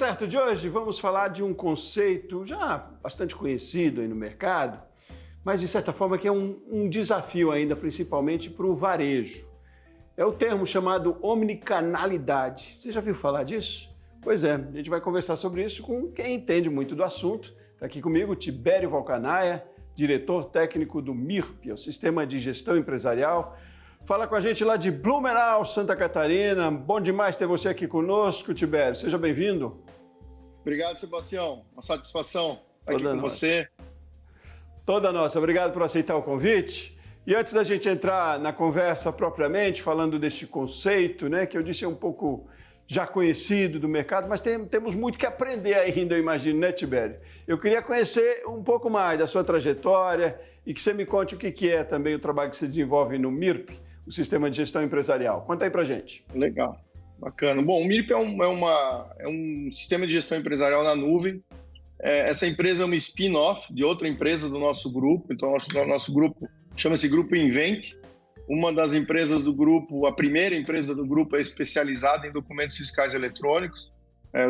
Certo de hoje vamos falar de um conceito já bastante conhecido aí no mercado, mas de certa forma que é um desafio ainda, principalmente para o varejo. É o termo chamado omnicanalidade. Você já viu falar disso? Pois é, a gente vai conversar sobre isso com quem entende muito do assunto. Está aqui comigo Tibério Valcanaia, diretor técnico do MIRP, o Sistema de Gestão Empresarial. Fala com a gente lá de Blumenau, Santa Catarina. Bom demais ter você aqui conosco, Tibério. Seja bem-vindo. Obrigado, Sebastião. Uma satisfação estar aqui com você. Toda nossa. Obrigado por aceitar o convite. E antes da gente entrar na conversa propriamente, falando deste conceito, né, que eu disse é um pouco já conhecido do mercado, mas temos muito que aprender ainda, eu imagino, né, Tibério? Eu queria conhecer um pouco mais da sua trajetória e que você me conte o que é também o trabalho que você desenvolve no MIRP, o Sistema de Gestão Empresarial. Conta aí pra gente. Legal, bacana. Bom, o MIRP é um sistema de gestão empresarial na nuvem. Essa empresa é uma spin-off de outra empresa do nosso grupo. Então, nosso grupo chama-se Grupo Invent. Uma das empresas do grupo, a primeira empresa do grupo, é especializada em documentos fiscais eletrônicos.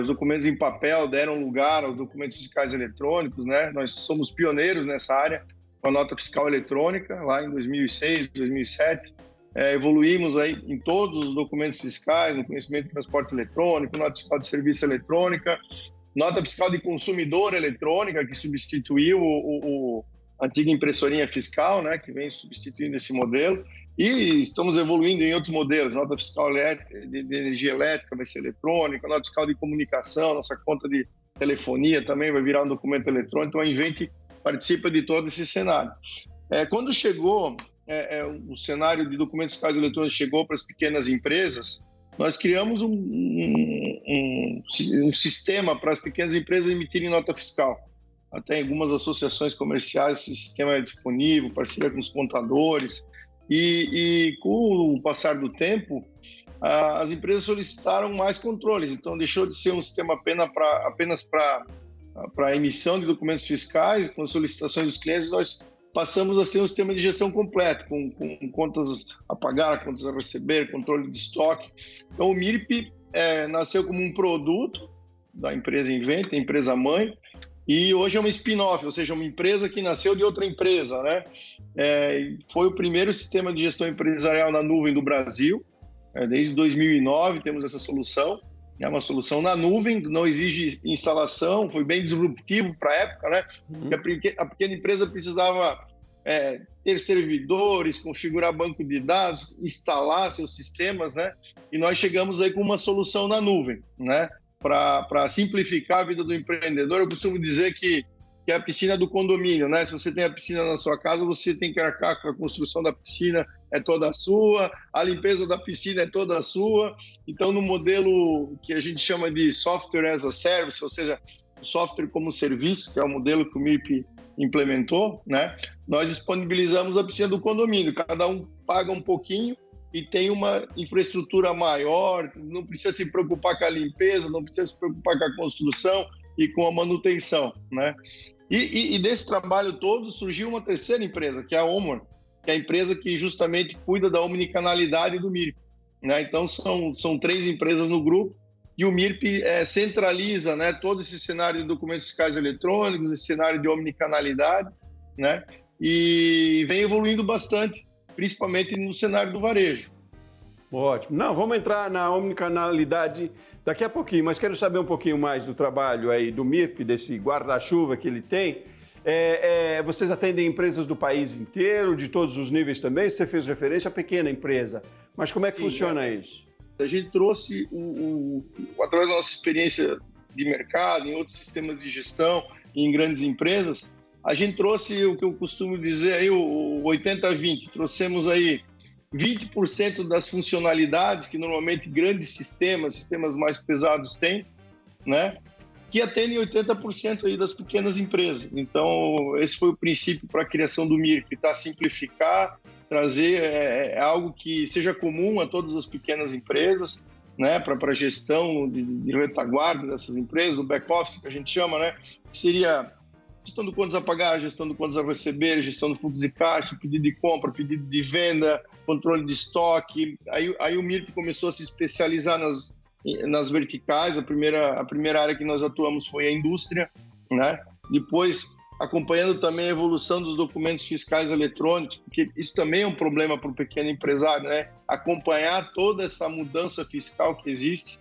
Os documentos em papel deram lugar aos documentos fiscais eletrônicos, né? Nós somos pioneiros nessa área com a nota fiscal eletrônica, lá em 2006, 2007. Evoluímos aí em todos os documentos fiscais, no conhecimento de transporte eletrônico, nota fiscal de serviço eletrônica, nota fiscal de consumidor eletrônica, que substituiu a antiga impressorinha fiscal, né, que vem substituindo esse modelo, e estamos evoluindo em outros modelos. Nota fiscal de energia elétrica vai ser eletrônica, nota fiscal de comunicação, nossa conta de telefonia também vai virar um documento eletrônico. Então a Invent participa de todo esse cenário. Quando chegou o cenário de documentos fiscais eletrônicos chegou para as pequenas empresas, nós criamos um sistema para as pequenas empresas emitirem nota fiscal. Até em algumas associações comerciais esse sistema é disponível, parceria com os contadores. E com o passar do tempo, as empresas solicitaram mais controles. Então, deixou de ser um sistema apenas para a emissão de documentos fiscais, com as solicitações dos clientes, nós passamos a ser um sistema de gestão completo, com contas a pagar, contas a receber, controle de estoque. Então, o MIRP nasceu como um produto da empresa Invent, a empresa mãe, e hoje é uma spin-off, ou seja, uma empresa que nasceu de outra empresa, né? Foi o primeiro sistema de gestão empresarial na nuvem do Brasil. Desde 2009 temos essa solução. É uma solução na nuvem, não exige instalação, foi bem disruptivo para a época, né? Porque a pequena empresa precisava ter servidores, configurar banco de dados, instalar seus sistemas, né? E nós chegamos aí com uma solução na nuvem, né? Para simplificar a vida do empreendedor. Eu costumo dizer que é a piscina do condomínio, né? Se você tem a piscina na sua casa, você tem que arcar com a construção da piscina, é toda sua, a limpeza da piscina é toda sua. Então, no modelo que a gente chama de software as a service, ou seja, software como serviço, que é o modelo que o MIRP implementou, né? Nós disponibilizamos a piscina do condomínio, cada um paga um pouquinho e tem uma infraestrutura maior, não precisa se preocupar com a limpeza, não precisa se preocupar com a construção e com a manutenção, né? E desse trabalho todo surgiu uma terceira empresa, que é a Omor, que é a empresa que justamente cuida da omnicanalidade do MIRP, né? Então são três empresas no grupo e o MIRP centraliza, né, todo esse cenário de documentos fiscais eletrônicos, esse cenário de omnicanalidade, né? E vem evoluindo bastante, principalmente no cenário do varejo. Ótimo. Não, vamos entrar na omnicanalidade daqui a pouquinho, mas quero saber um pouquinho mais do trabalho aí do MIRP, desse guarda-chuva que ele tem. Vocês atendem empresas do país inteiro, de todos os níveis também? Você fez referência à pequena empresa, mas como é que funciona isso? A gente trouxe, através da nossa experiência de mercado, em outros sistemas de gestão, em grandes empresas, a gente trouxe o que eu costumo dizer aí, o 80-20. Trouxemos aí 20% das funcionalidades que normalmente grandes sistemas mais pesados têm, né? Que atendem 80% aí das pequenas empresas. Então, esse foi o princípio para a criação do MIRP, tá? Simplificar, trazer algo que seja comum a todas as pequenas empresas, né? Para a gestão de retaguarda dessas empresas, o back-office que a gente chama, né? Que seria gestão de contas a pagar, gestão de contas a receber, gestão do fluxo de caixa, pedido de compra, pedido de venda, controle de estoque. Aí o MIRP começou a se especializar nas nas verticais. A primeira área que nós atuamos foi a indústria, né? Depois, acompanhando também a evolução dos documentos fiscais eletrônicos, porque isso também é um problema para o pequeno empresário, né? Acompanhar toda essa mudança fiscal que existe.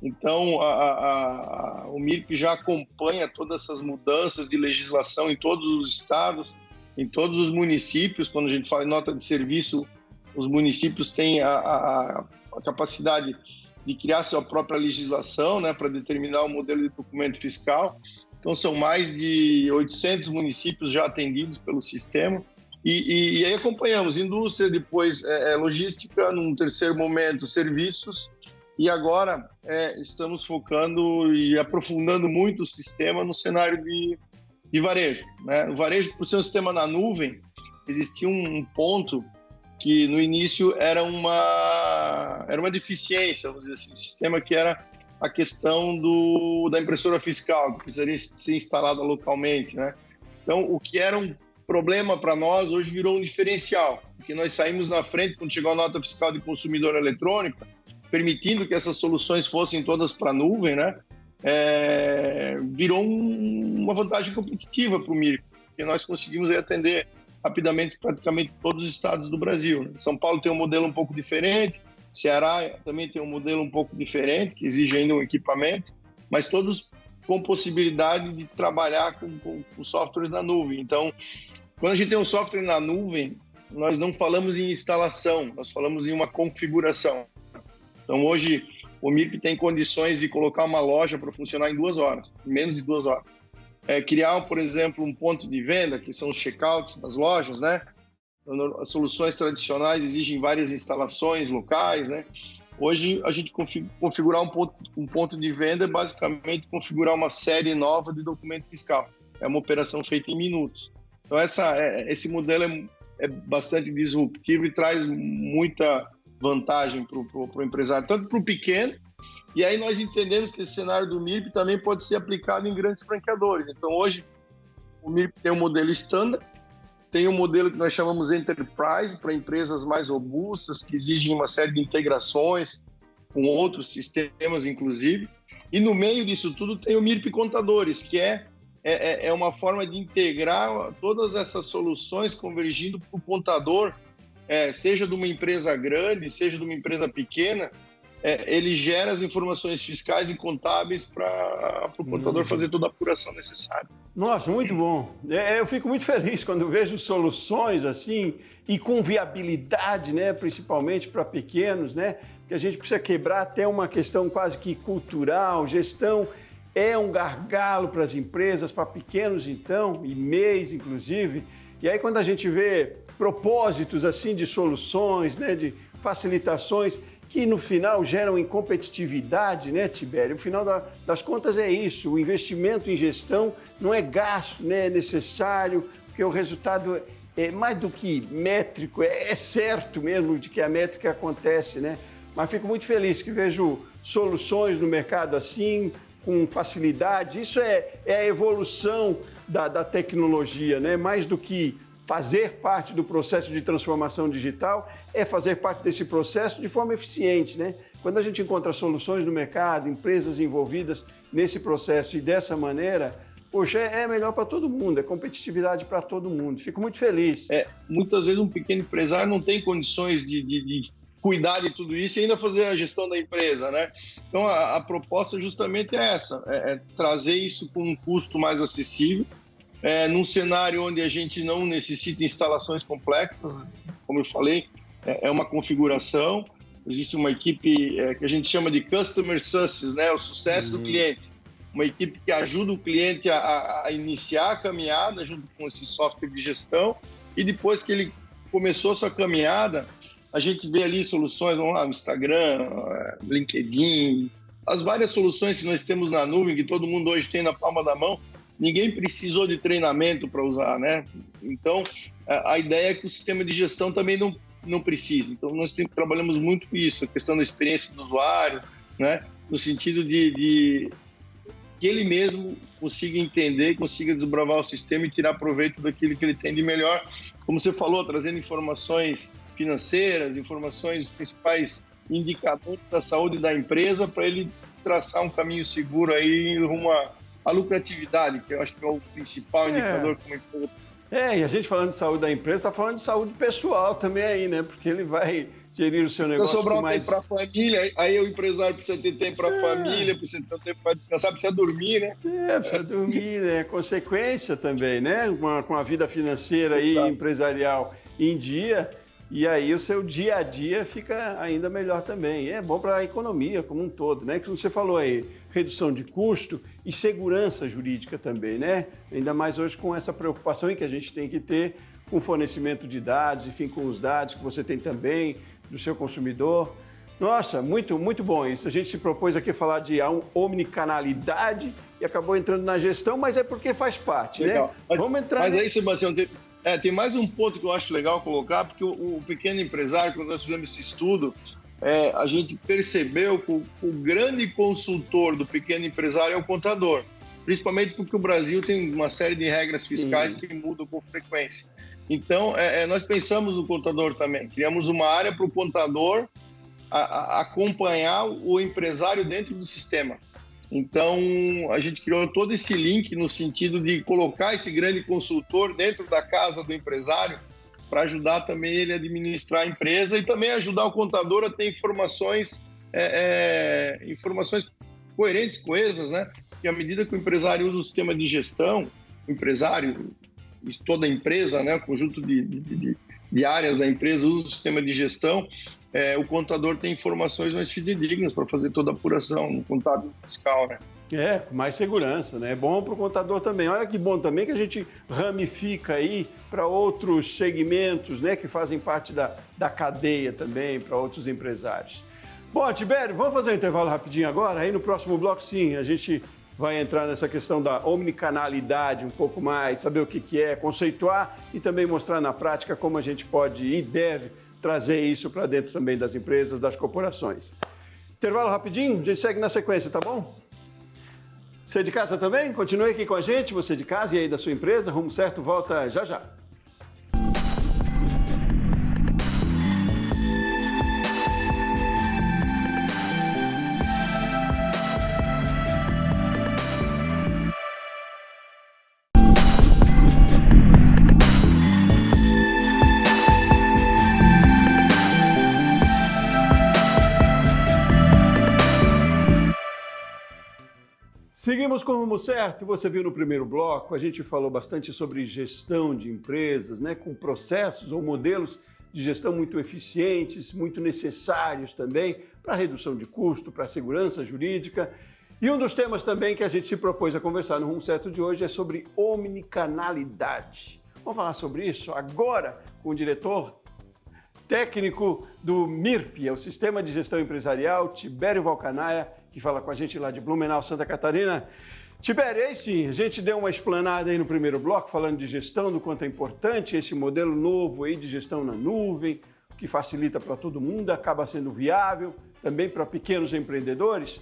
Então, o MIRP já acompanha todas essas mudanças de legislação em todos os estados, em todos os municípios. Quando a gente fala em nota de serviço, os municípios têm a capacidade de criar sua própria legislação, né, para determinar o modelo de documento fiscal. Então, são mais de 800 municípios já atendidos pelo sistema. E aí acompanhamos indústria, depois logística, num terceiro momento serviços, e agora estamos focando e aprofundando muito o sistema no cenário de varejo, né? O varejo, por ser um sistema na nuvem, existia um ponto que no início era uma deficiência, vamos dizer assim, um sistema que era a questão da impressora fiscal, que precisaria ser instalada localmente, né? Então, o que era um problema para nós, hoje virou um diferencial, porque nós saímos na frente quando chegou a nota fiscal de consumidor eletrônica, permitindo que essas soluções fossem todas para a nuvem, né? Virou uma vantagem competitiva para o MIRP, porque nós conseguimos atender rapidamente praticamente todos os estados do Brasil, né? São Paulo tem um modelo um pouco diferente, Ceará também tem um modelo um pouco diferente, que exige ainda um equipamento, mas todos com possibilidade de trabalhar com softwares na nuvem. Então, quando a gente tem um software na nuvem, nós não falamos em instalação, nós falamos em uma configuração. Então, hoje, o MIRP tem condições de colocar uma loja para funcionar em 2 horas, em menos de 2 horas. Criar, por exemplo, um ponto de venda, que são os checkouts das lojas, né? As soluções tradicionais exigem várias instalações locais, né? Hoje, a gente configurar um ponto de venda é basicamente configurar uma série nova de documento fiscal. É uma operação feita em minutos. Então, esse modelo é bastante disruptivo e traz muita vantagem para o empresário, tanto para o pequeno, e aí nós entendemos que esse cenário do MIRP também pode ser aplicado em grandes franqueadores. Então, hoje, o MIRP tem um modelo standard, tem um modelo que nós chamamos Enterprise, para empresas mais robustas, que exigem uma série de integrações com outros sistemas, inclusive. E no meio disso tudo tem o MIRP Contadores, que é uma forma de integrar todas essas soluções convergindo para o contador, seja de uma empresa grande, seja de uma empresa pequena. Ele gera as informações fiscais e contábeis para o contador fazer toda a apuração necessária. Nossa, muito bom. Eu fico muito feliz quando vejo soluções assim e com viabilidade, né, principalmente para pequenos, né, porque a gente precisa quebrar até uma questão quase que cultural. Gestão é um gargalo para as empresas, para pequenos então, e MEIs inclusive. E aí quando a gente vê propósitos assim de soluções, né, de facilitações, que no final geram em competitividade, né, Tibério? O final das contas é isso, o investimento em gestão não é gasto, né, é necessário, porque o resultado é mais do que métrico, é certo mesmo de que a métrica acontece, né? Mas fico muito feliz que vejo soluções no mercado assim, com facilidades. Isso é a evolução da tecnologia, né? Mais do que fazer parte do processo de transformação digital, é fazer parte desse processo de forma eficiente, né? Quando a gente encontra soluções no mercado, empresas envolvidas nesse processo e dessa maneira, poxa, é melhor para todo mundo, é competitividade para todo mundo. Fico muito feliz. Muitas vezes um pequeno empresário não tem condições de cuidar de tudo isso e ainda fazer a gestão da empresa, né? Então, a proposta justamente é essa, trazer isso com um custo mais acessível, num cenário onde a gente não necessita instalações complexas, como eu falei, é uma configuração, existe uma equipe que a gente chama de Customer Success, né, o sucesso do cliente, uma equipe que ajuda o cliente a iniciar a caminhada junto com esse software de gestão, e depois que ele começou a sua caminhada, a gente vê ali soluções, vamos lá, no Instagram, LinkedIn, as várias soluções que nós temos na nuvem, que todo mundo hoje tem na palma da mão. Ninguém precisou de treinamento para usar, né? Então, a ideia é que o sistema de gestão também não precisa. Então, nós trabalhamos muito com isso, a questão da experiência do usuário, né? No sentido de que ele mesmo consiga entender, consiga desbravar o sistema e tirar proveito daquilo que ele tem de melhor. Como você falou, trazendo informações financeiras, informações dos principais indicador da saúde da empresa para ele traçar um caminho seguro aí rumo à lucratividade, que eu acho que é o principal indicador que uma empresa. E a gente falando de saúde da empresa, está falando de saúde pessoal também aí, né? Porque ele vai gerir o seu negócio. Precisa sobrar mais... tempo para a família, aí o empresário precisa ter tempo para a família, precisa ter tempo para descansar, precisa dormir, né? Precisa dormir, né? Consequência também, né? Com a vida financeira e empresarial em dia, e aí o seu dia a dia fica ainda melhor também. É bom para a economia como um todo, né? Que você falou aí, redução de custo e segurança jurídica também, né? Ainda mais hoje com essa preocupação em que a gente tem que ter com o fornecimento de dados, enfim, com os dados que você tem também do seu consumidor. Nossa, muito, muito bom isso. A gente se propôs aqui a falar de omnicanalidade e acabou entrando na gestão, mas é porque faz parte, legal, né? Vamos entrar. Mas aí, Sebastião, tem mais um ponto que eu acho legal colocar, porque o pequeno empresário, quando nós fizemos esse estudo, a gente percebeu que o grande consultor do pequeno empresário é o contador, principalmente porque o Brasil tem uma série de regras fiscais que mudam com frequência. Então, nós pensamos no contador também, criamos uma área para o contador acompanhar o empresário dentro do sistema. Então, a gente criou todo esse link no sentido de colocar esse grande consultor dentro da casa do empresário para ajudar também ele a administrar a empresa e também ajudar o contador a ter informações coerentes, coesas, né? E à medida que o empresário usa o sistema de gestão, o empresário, toda a empresa, né? O conjunto de áreas da empresa usa o sistema de gestão, o contador tem informações mais fidedignas para fazer toda a apuração no contábil fiscal, né? Com mais segurança, né? É bom para o contador também. Olha que bom também que a gente ramifica aí para outros segmentos, né? Que fazem parte da cadeia também, para outros empresários. Bom, Tibério, vamos fazer um intervalo rapidinho agora? Aí no próximo bloco, sim, a gente vai entrar nessa questão da omnicanalidade um pouco mais, saber o que é, conceituar e também mostrar na prática como a gente pode e deve trazer isso para dentro também das empresas, das corporações. Intervalo rapidinho, a gente segue na sequência, tá bom? Você de casa também? Continue aqui com a gente, você de casa e aí da sua empresa. Rumo Certo volta já já. Seguimos com o Rumo Certo. Você viu no primeiro bloco, a gente falou bastante sobre gestão de empresas, né, com processos ou modelos de gestão muito eficientes, muito necessários também para redução de custo, para a segurança jurídica. E um dos temas também que a gente se propôs a conversar no Rumo Certo de hoje é sobre omnicanalidade. Vamos falar sobre isso agora com o diretor técnico do MIRP, é o Sistema de Gestão Empresarial, Tibério Valcanaia, que fala com a gente lá de Blumenau, Santa Catarina. Tibério, aí sim, a gente deu uma explanada aí no primeiro bloco, falando de gestão, do quanto é importante esse modelo novo aí de gestão na nuvem, que facilita para todo mundo, acaba sendo viável também para pequenos empreendedores.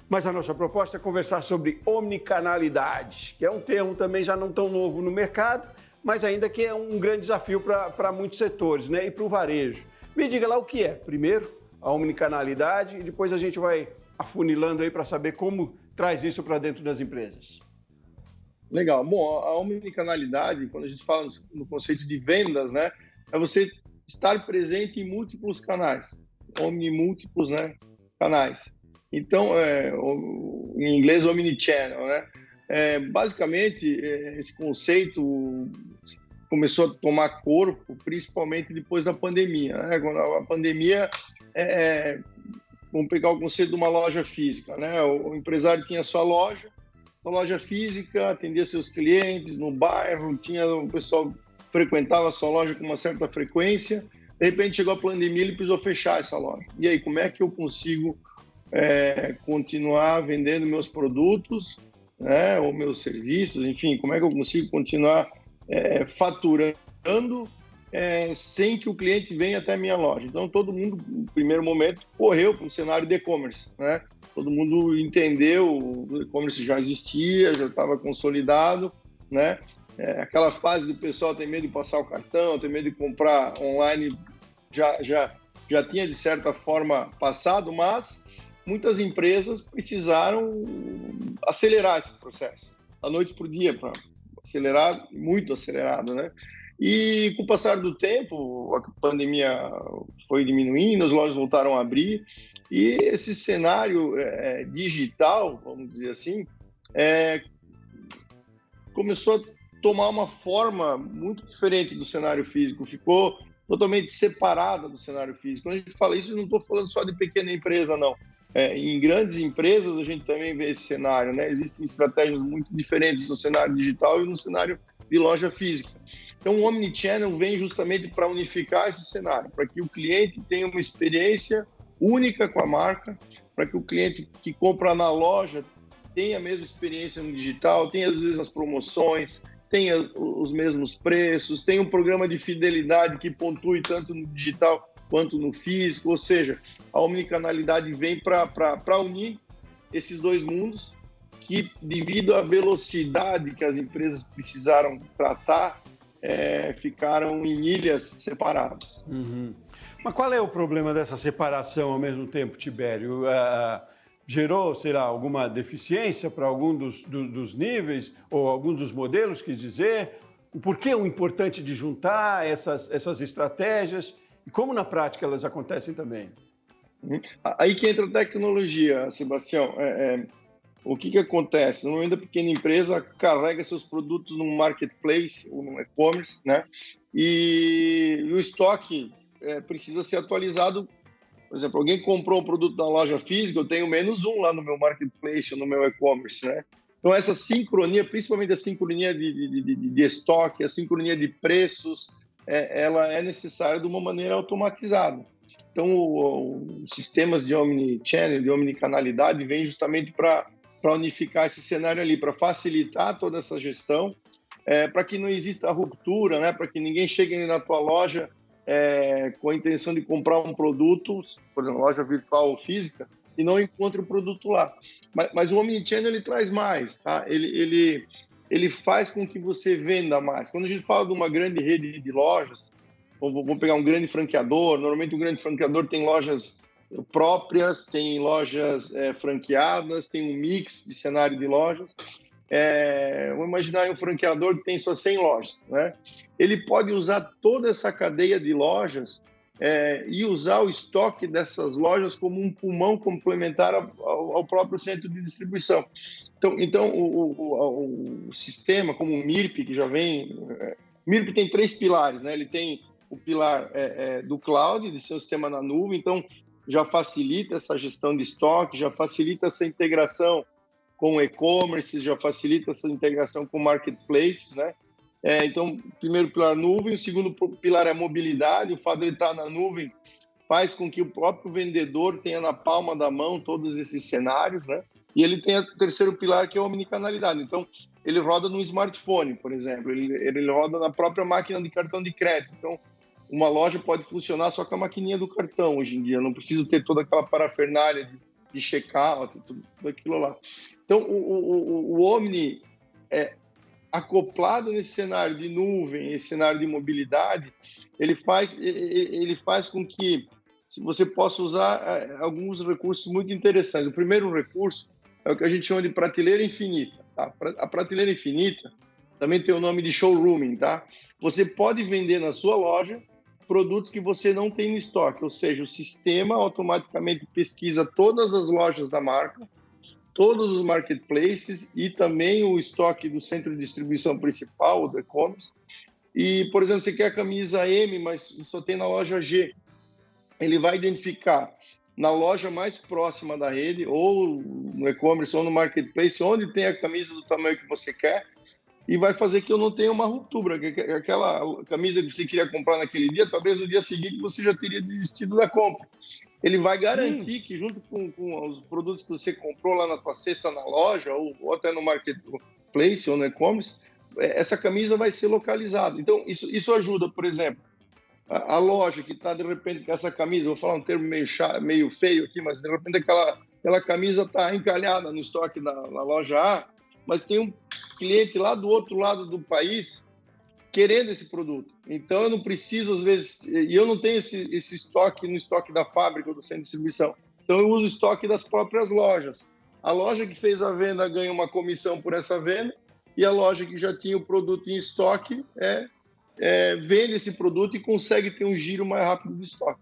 Mas a nossa proposta é conversar sobre omnicanalidade, que é um termo também já não tão novo no mercado, mas ainda que é um grande desafio para muitos setores, né? E para o varejo. Me diga lá o que é, primeiro, a omnicanalidade, e depois a gente vai afunilando aí para saber como traz isso para dentro das empresas. Legal. Bom, a omnicanalidade, quando a gente fala no conceito de vendas, né, é você estar presente em múltiplos canais, múltiplos, né, canais. Então, em inglês, omnichannel, né? Basicamente, esse conceito começou a tomar corpo, principalmente depois da pandemia, né? Quando a pandemia vamos pegar o conceito de uma loja física, né? O empresário tinha sua loja física, atendia seus clientes no bairro, o pessoal frequentava a sua loja com uma certa frequência. De repente chegou a pandemia, ele precisou fechar essa loja. E aí, como é que eu consigo continuar vendendo meus produtos, né? Ou meus serviços, enfim, como é que eu consigo continuar faturando sem que o cliente venha até a minha loja? Então, todo mundo, no primeiro momento, correu para o cenário de e-commerce, né? Todo mundo entendeu, o e-commerce já existia, já estava consolidado, né? Aquela fase do pessoal ter medo de passar o cartão, ter medo de comprar online, já já tinha, de certa forma, passado, mas muitas empresas precisaram acelerar esse processo, da noite para o dia, para acelerar, muito acelerado, né? E com o passar do tempo, a pandemia foi diminuindo, as lojas voltaram a abrir, e esse cenário digital, vamos dizer assim, começou a tomar uma forma muito diferente do cenário físico, ficou totalmente separada do cenário físico. Quando a gente fala isso, eu não estou falando só de pequena empresa, não. Em grandes empresas, a gente também vê esse cenário, né? Existem estratégias muito diferentes no cenário digital e no cenário de loja física. Então, o Omnichannel vem justamente para unificar esse cenário, para que o cliente tenha uma experiência única com a marca, para que o cliente que compra na loja tenha a mesma experiência no digital, tenha as mesmas promoções, tenha os mesmos preços, tenha um programa de fidelidade que pontue tanto no digital quanto no físico, ou seja, a omnicanalidade vem para unir esses dois mundos que, devido à velocidade que as empresas precisaram tratar, ficaram em ilhas separadas. Uhum. Mas qual é o problema dessa separação ao mesmo tempo, Tibério? Gerou, sei lá, alguma deficiência para algum dos níveis ou algum dos modelos, quis dizer? Por que o importante de juntar essas estratégias e como na prática elas acontecem também? Aí que entra a tecnologia, Sebastião. O que acontece? No momento, a pequena empresa carrega seus produtos num marketplace ou num e-commerce, né? E o estoque precisa ser atualizado. Por exemplo, alguém comprou um produto na loja física, eu tenho menos um lá no meu marketplace ou no meu e-commerce, né? Então, essa sincronia, principalmente a sincronia de estoque, a sincronia de preços, ela é necessária de uma maneira automatizada. Então, os sistemas de omnichannel, de omnicanalidade, vêm justamente para unificar esse cenário ali, para facilitar toda essa gestão, para que não exista ruptura, né? Para que ninguém chegue na tua loja com a intenção de comprar um produto, por exemplo, loja virtual ou física, e não encontre o produto lá. Mas o Omnichannel, ele traz mais, tá? Ele faz com que você venda mais. Quando a gente fala de uma grande rede de lojas, vamos pegar um grande franqueador, normalmente um grande franqueador tem lojas próprias, tem lojas franqueadas, tem um mix de cenário de lojas. Vamos imaginar um franqueador que tem só 100 lojas, né? Ele pode usar toda essa cadeia de lojas e usar o estoque dessas lojas como um pulmão complementar ao próprio centro de distribuição. Então o sistema, como o MIRP, que já vem... O MIRP tem 3 pilares, né? Ele tem o pilar do cloud, de ser um sistema na nuvem, então já facilita essa gestão de estoque, já facilita essa integração com e-commerce, já facilita essa integração com marketplaces, né? Então, primeiro pilar nuvem, o segundo pilar é a mobilidade, o fato de ele estar na nuvem faz com que o próprio vendedor tenha na palma da mão todos esses cenários, né? E ele tem o terceiro pilar, que é a omnicanalidade. Então, ele roda no smartphone, por exemplo, ele roda na própria máquina de cartão de crédito. Então, uma loja pode funcionar só com a maquininha do cartão hoje em dia, não preciso ter toda aquela parafernália de check-out, tudo aquilo lá. Então, o Omni acoplado nesse cenário de nuvem, esse cenário de mobilidade, ele faz com que você possa usar alguns recursos muito interessantes. O primeiro recurso é o que a gente chama de prateleira infinita. Tá? A prateleira infinita também tem o nome de showrooming. Tá? Você pode vender na sua loja produtos que você não tem no estoque, ou seja, o sistema automaticamente pesquisa todas as lojas da marca, todos os marketplaces e também o estoque do centro de distribuição principal, do e-commerce. E, por exemplo, você quer a camisa M, mas só tem na loja G. Ele vai identificar na loja mais próxima da rede, ou no e-commerce, ou no marketplace, onde tem a camisa do tamanho que você quer, e vai fazer que eu não tenha uma ruptura. Aquela camisa que você queria comprar naquele dia, talvez no dia seguinte você já teria desistido da compra. Ele vai garantir que, junto com os produtos que você comprou lá na tua cesta na loja, ou até no marketplace ou no e-commerce, essa camisa vai ser localizada. Então, isso ajuda, por exemplo, a loja que está, de repente, com essa camisa, vou falar um termo meio feio aqui, mas, de repente, aquela camisa está encalhada no estoque na loja A, mas tem um cliente lá do outro lado do país querendo esse produto. Então, eu não preciso, às vezes, e eu não tenho esse estoque no estoque da fábrica ou do centro de distribuição. Então, eu uso o estoque das próprias lojas. A loja que fez a venda ganha uma comissão por essa venda e a loja que já tinha o produto em estoque vende esse produto e consegue ter um giro mais rápido de estoque.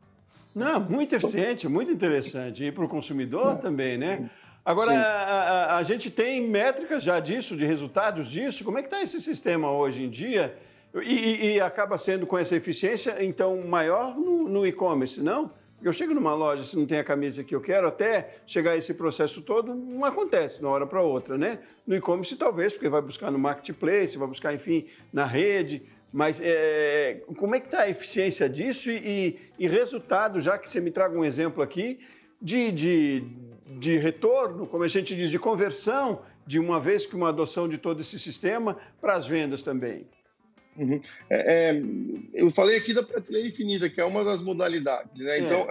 Não, muito eficiente, muito interessante. E para o consumidor também, né? Agora, a gente tem métricas já disso, de resultados disso. Como é que está esse sistema hoje em dia? E acaba sendo com essa eficiência, então, maior no e-commerce, não? Eu chego numa loja, se não tem a camisa que eu quero, até chegar esse processo todo, não acontece de uma hora para outra, né? No e-commerce, talvez, porque vai buscar no marketplace, vai buscar, enfim, na rede. Mas como é que está a eficiência disso e resultado, já que você me traga um exemplo aqui, de retorno, como a gente diz, de conversão, de uma vez que uma adoção de todo esse sistema para as vendas também? Uhum. Eu falei aqui da prateleira infinita, que é uma das modalidades, né? Então,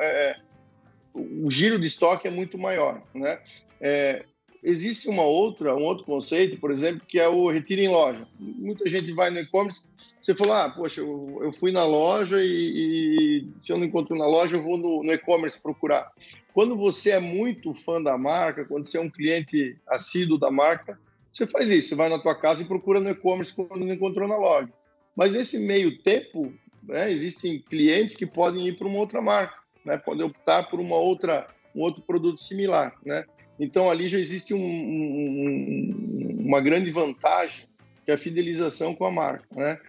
o giro de estoque é muito maior, né? Existe um outro conceito, por exemplo, que é o retiro em loja. Muita gente vai no e-commerce, você falou, poxa, eu fui na loja e se eu não encontro na loja, eu vou no e-commerce procurar. Quando você é muito fã da marca, quando você é um cliente assíduo da marca, você faz isso, você vai na tua casa e procura no e-commerce quando não encontrou na loja. Mas nesse meio tempo, né, existem clientes que podem ir para uma outra marca, né, podem optar por um outro produto similar, né? Então, ali já existe uma grande vantagem, que é a fidelização com a marca, né?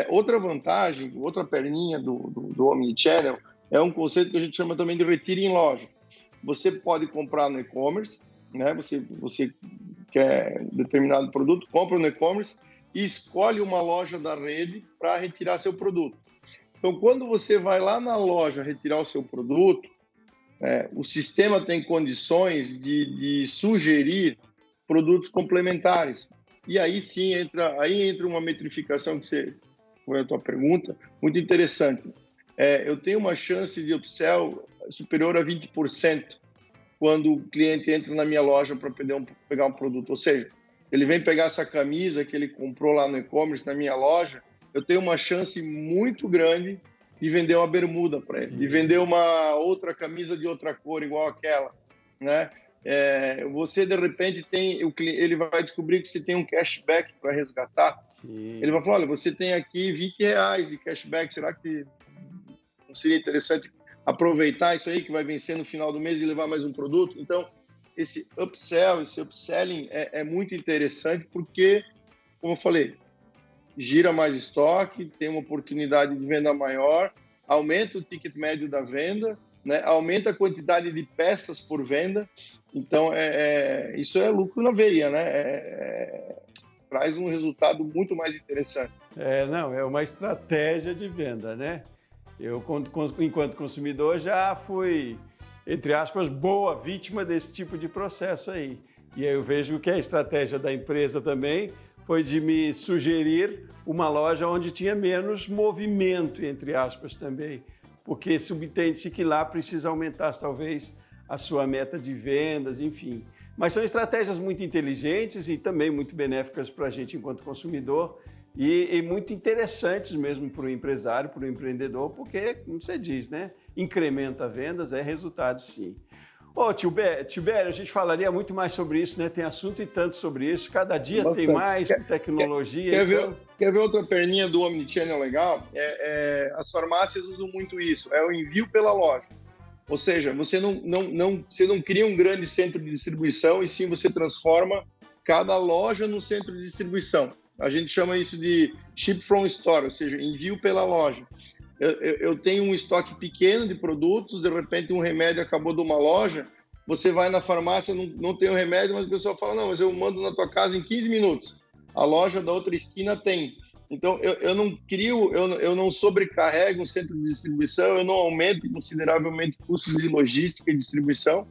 Outra vantagem, outra perninha do Omnichannel, é um conceito que a gente chama também de retiro em loja. Você pode comprar no e-commerce, né? Você quer determinado produto, compra no e-commerce e escolhe uma loja da rede para retirar seu produto. Então, quando você vai lá na loja retirar o seu produto, o sistema tem condições de sugerir produtos complementares. E aí sim entra uma metrificação que foi a tua pergunta, muito interessante. Eu tenho uma chance de upsell superior a 20% quando o cliente entra na minha loja para pegar um produto. Ou seja, ele vem pegar essa camisa que ele comprou lá no e-commerce, na minha loja, eu tenho uma chance muito grande de vender uma bermuda para ele, de vender uma outra camisa de outra cor igual aquela, né? Você, de repente, ele vai descobrir que você tem um cashback para resgatar. Sim. Ele vai falar, olha, você tem aqui R$20 de cashback, será que não seria interessante aproveitar isso aí que vai vencer no final do mês e levar mais um produto? Então, esse upselling é muito interessante porque, como eu falei, gira mais estoque, tem uma oportunidade de venda maior, aumenta o ticket médio da venda, né? Aumenta a quantidade de peças por venda. Então, isso é lucro na veia, né? Traz um resultado muito mais interessante. É uma estratégia de venda, né? Eu, enquanto consumidor, já fui, entre aspas, boa vítima desse tipo de processo aí. E aí eu vejo que a estratégia da empresa também foi de me sugerir uma loja onde tinha menos movimento, entre aspas, também, porque subentende-se que lá precisa aumentar, talvez, a sua meta de vendas, enfim. Mas são estratégias muito inteligentes e também muito benéficas para a gente enquanto consumidor e muito interessantes mesmo para o empresário, para o empreendedor, porque, como você diz, né, incrementa vendas, é resultado sim. Tibério, a gente falaria muito mais sobre isso, né? Tem assunto e tanto sobre isso. Cada dia bastante. Tem mais tecnologia. Quer ver outra perninha do Omnichannel legal? As farmácias usam muito isso. É o envio pela loja. Ou seja, você não cria um grande centro de distribuição e sim você transforma cada loja num centro de distribuição. A gente chama isso de ship from store, ou seja, envio pela loja. Eu tenho um estoque pequeno de produtos, de repente um remédio acabou de uma loja, você vai na farmácia, não tem o remédio, mas o pessoal fala, não, mas eu mando na tua casa em 15 minutos. A loja da outra esquina tem. Então, eu não sobrecarrego um centro de distribuição, eu não aumento consideravelmente custos de logística e distribuição,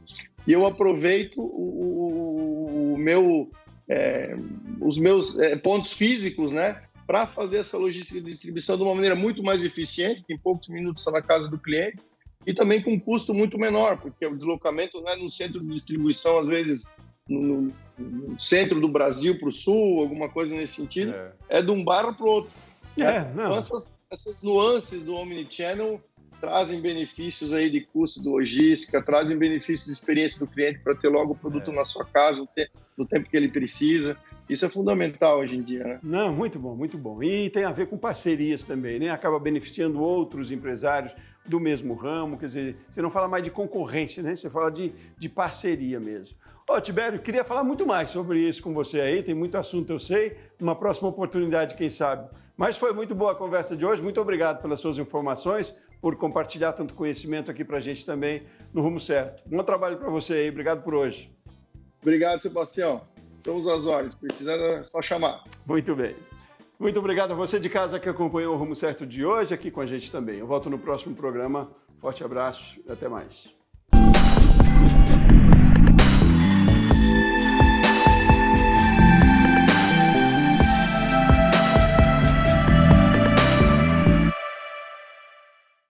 e eu aproveito os meus pontos físicos, né, para fazer essa logística de distribuição de uma maneira muito mais eficiente, que em poucos minutos está na casa do cliente, e também com um custo muito menor, porque o deslocamento não é no centro de distribuição, às vezes no centro do Brasil para o sul, alguma coisa nesse sentido, é de um bairro para o outro. Então, essas nuances do Omnichannel trazem benefícios aí de custo de logística, trazem benefícios de experiência do cliente para ter logo o produto na sua casa, no tempo que ele precisa. Isso é fundamental hoje em dia, né? Não, muito bom, muito bom. E tem a ver com parcerias também, né? Acaba beneficiando outros empresários do mesmo ramo, quer dizer, você não fala mais de concorrência, né? Você fala de parceria mesmo. Ó, Tibério, queria falar muito mais sobre isso com você aí, tem muito assunto, eu sei, uma próxima oportunidade, quem sabe. Mas foi muito boa a conversa de hoje, muito obrigado pelas suas informações, por compartilhar tanto conhecimento aqui pra gente também no Rumo Certo. Bom trabalho para você aí, obrigado por hoje. Obrigado, Sebastião. Estamos às ordens, precisando é só chamar. Muito bem. Muito obrigado a você de casa que acompanhou o Rumo Certo de hoje aqui com a gente também. Eu volto no próximo programa. Forte abraço e até mais.